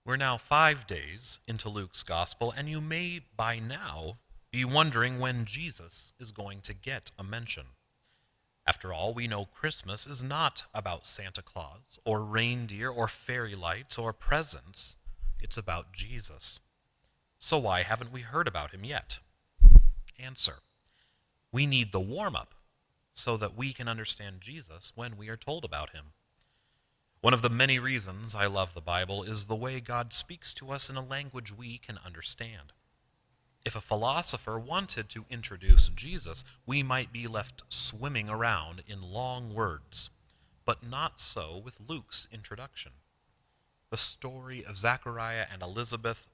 We're now 5 days into Luke's gospel, and you may by now be wondering when Jesus is going to get a mention. After all, we know Christmas is not about Santa Claus or reindeer or fairy lights or presents. It's about Jesus. So why haven't we heard about him yet? Answer: we need the warm-up so that we can understand Jesus when we are told about him. One of the many reasons I love the Bible is the way God speaks to us in a language we can understand. If a philosopher wanted to introduce Jesus, we might be left swimming around in long words, but not so with Luke's introduction. The story of Zachariah and Elizabeth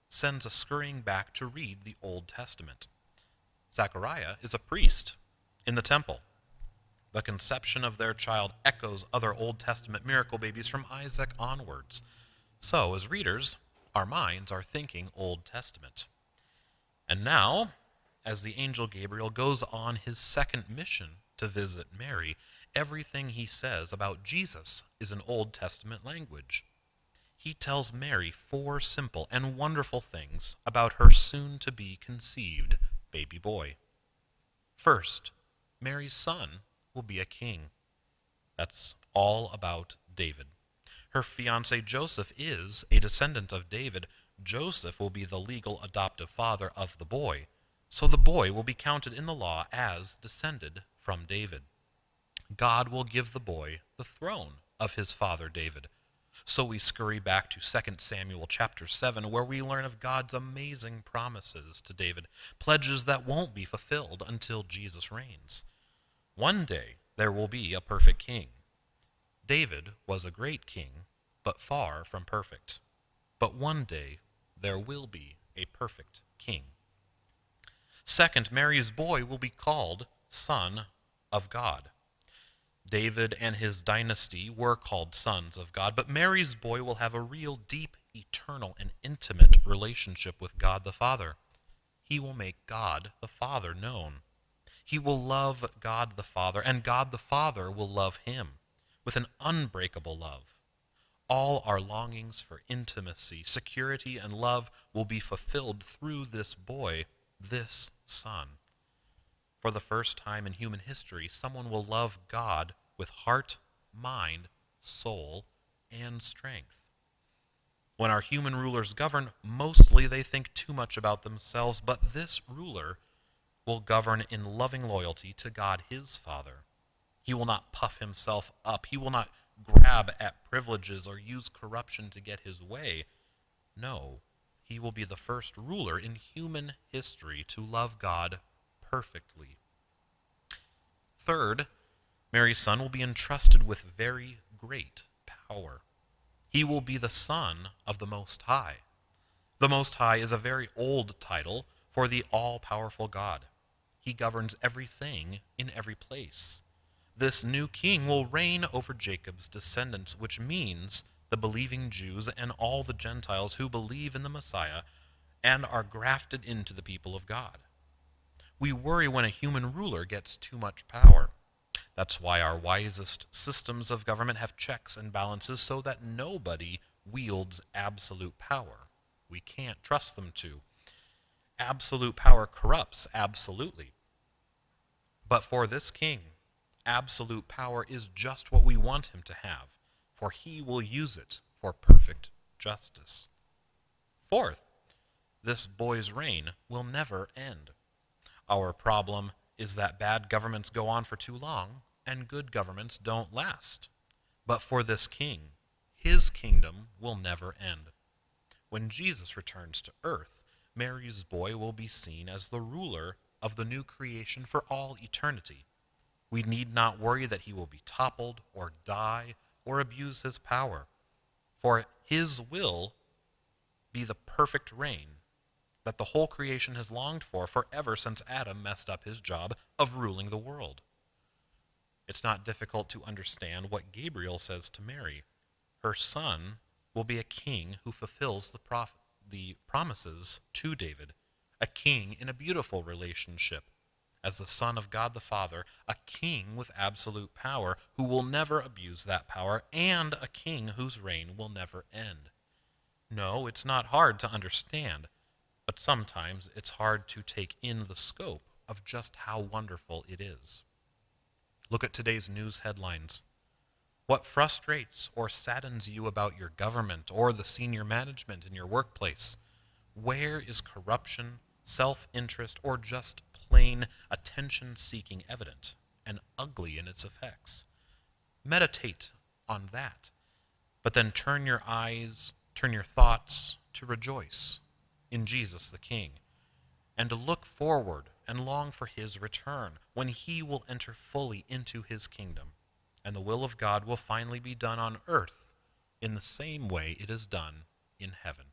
sends us scurrying back to read the Old Testament. Zachariah is a priest in the temple. The conception of their child echoes other Old Testament miracle babies from Isaac onwards. So, as readers, our minds are thinking Old Testament. And now, as the angel Gabriel goes on his second mission to visit Mary, everything he says about Jesus is in Old Testament language. He tells Mary 4 simple and wonderful things about her soon-to-be conceived baby boy. First, Mary's son will be a king. That's all about David. Her fiancé Joseph is a descendant of David. Joseph will be the legal adoptive father of the boy, so the boy will be counted in the law as descended from David. God will give the boy the throne of his father David. So we scurry back to 2 Samuel chapter 7, where we learn of God's amazing promises to David, pledges that won't be fulfilled until Jesus reigns. One day there will be a perfect king. David was a great king, but far from perfect. But one day there will be a perfect king. Second, Mary's boy will be called Son of God. David and his dynasty were called sons of God, but Mary's boy will have a real deep, eternal, and intimate relationship with God the Father. He will make God the Father known. He will love God the Father, and God the Father will love him with an unbreakable love. All our longings for intimacy, security, and love will be fulfilled through this boy, this son. For the first time in human history, someone will love God with heart, mind, soul, and strength. When our human rulers govern, mostly they think too much about themselves, but this ruler will govern in loving loyalty to God his Father. He will not puff himself up. He will not grab at privileges or use corruption to get his way. No, he will be the first ruler in human history to love God perfectly. Third, Mary's son will be entrusted with very great power. He will be the Son of the Most High. The Most High is a very old title for the all-powerful God. He governs everything in every place. This new king will reign over Jacob's descendants, which means the believing Jews and all the Gentiles who believe in the Messiah and are grafted into the people of God. We worry when a human ruler gets too much power. That's why our wisest systems of government have checks and balances so that nobody wields absolute power. We can't trust them to. Absolute power corrupts absolutely. But for this king, absolute power is just what we want him to have, for he will use it for perfect justice. Fourth, this boy's reign will never end. Our problem is that bad governments go on for too long and good governments don't last. But for this king, his kingdom will never end. When Jesus returns to earth, Mary's boy will be seen as the ruler of the new creation for all eternity. We need not worry that he will be toppled or die or abuse his power, for his will be the perfect reign that the whole creation has longed for forever since Adam messed up his job of ruling the world. It's not difficult to understand what Gabriel says to Mary. Her son will be a king who fulfills the promises to David, a king in a beautiful relationship as the Son of God the Father, a king with absolute power who will never abuse that power, and a king whose reign will never end. No, it's not hard to understand, but sometimes it's hard to take in the scope of just how wonderful it is. Look at today's news headlines. What frustrates or saddens you about your government or the senior management in your workplace? Where is corruption, self-interest, or just plain attention-seeking evident and ugly in its effects? Meditate on that, but then turn your eyes, turn your thoughts to rejoice in Jesus the King, and to look forward and long for his return, when he will enter fully into his kingdom, and the will of God will finally be done on earth in the same way it is done in heaven.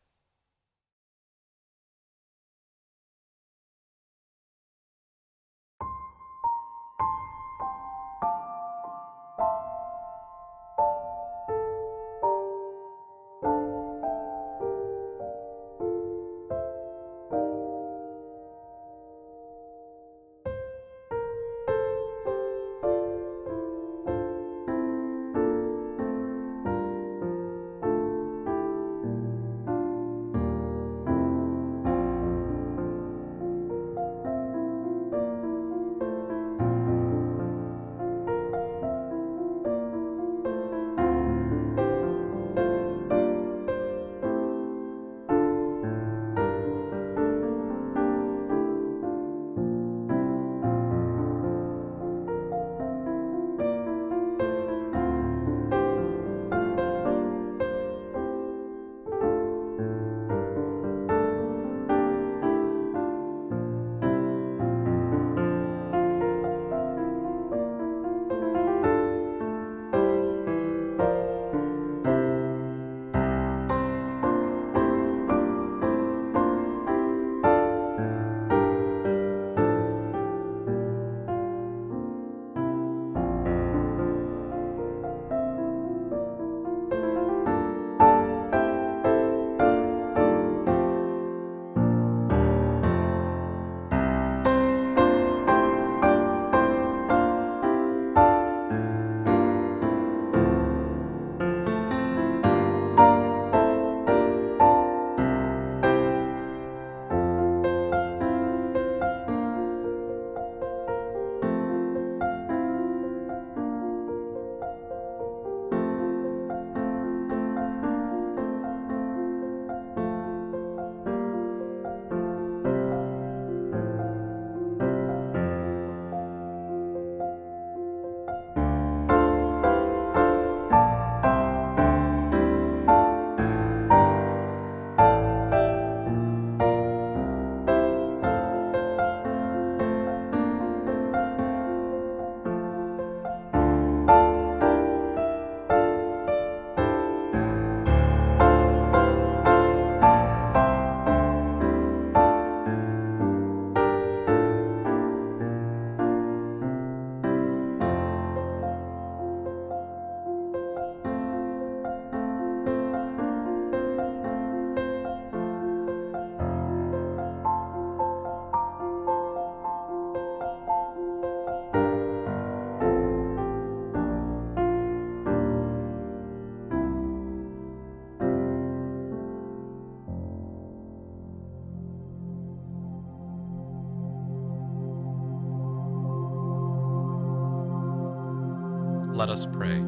Let us pray.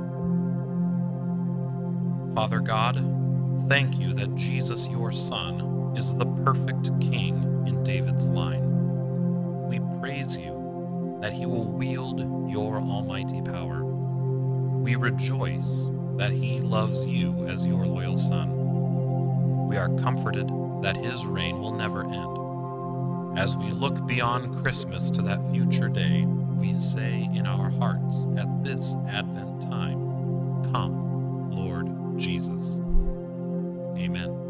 Father God, thank you that Jesus, your Son, is the perfect King in David's line. We praise you that he will wield your almighty power. We rejoice that he loves you as your loyal Son. We are comforted that his reign will never end. As we look beyond Christmas to that future day, we say in our hearts at this Advent time, "Come, Lord Jesus." Amen.